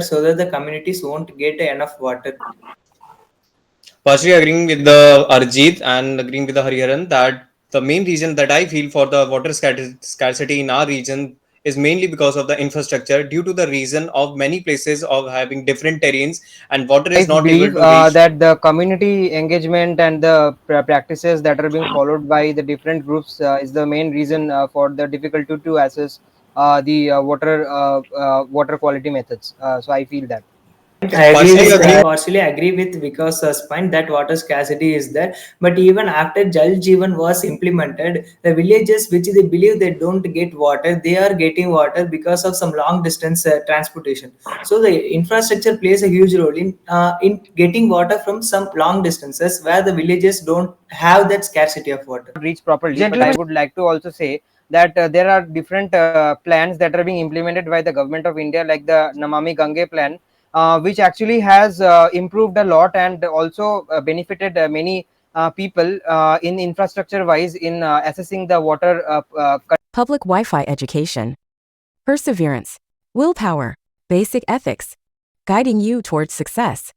so that the communities won't get enough water. Partially agreeing with the Arjit and agreeing with the Hariharan that the main reason that I feel for the water scarcity in our region is mainly because of the infrastructure, due to the reason of many places of having different terrains and water I is not able believe to reach. that the community engagement and the practices that are being followed by the different groups is the main reason for the difficulty to assess the water quality methods. So I feel that. I agree Partially with agreeing. partially agree with because point that water scarcity is there. But even after Jal Jeevan was implemented, the villages which they believe they don't get water, they are getting water because of some long distance transportation. So the infrastructure plays a huge role in getting water from some long distances where the villages don't have that scarcity of water. Reach properly, but I would like to also say that there are different plans that are being implemented by the government of India, like the Namami Gange plan, which actually has improved a lot and also benefited many people in infrastructure wise in assessing the water. Public Wi-Fi education. Perseverance. Willpower. Basic ethics. Guiding you towards success.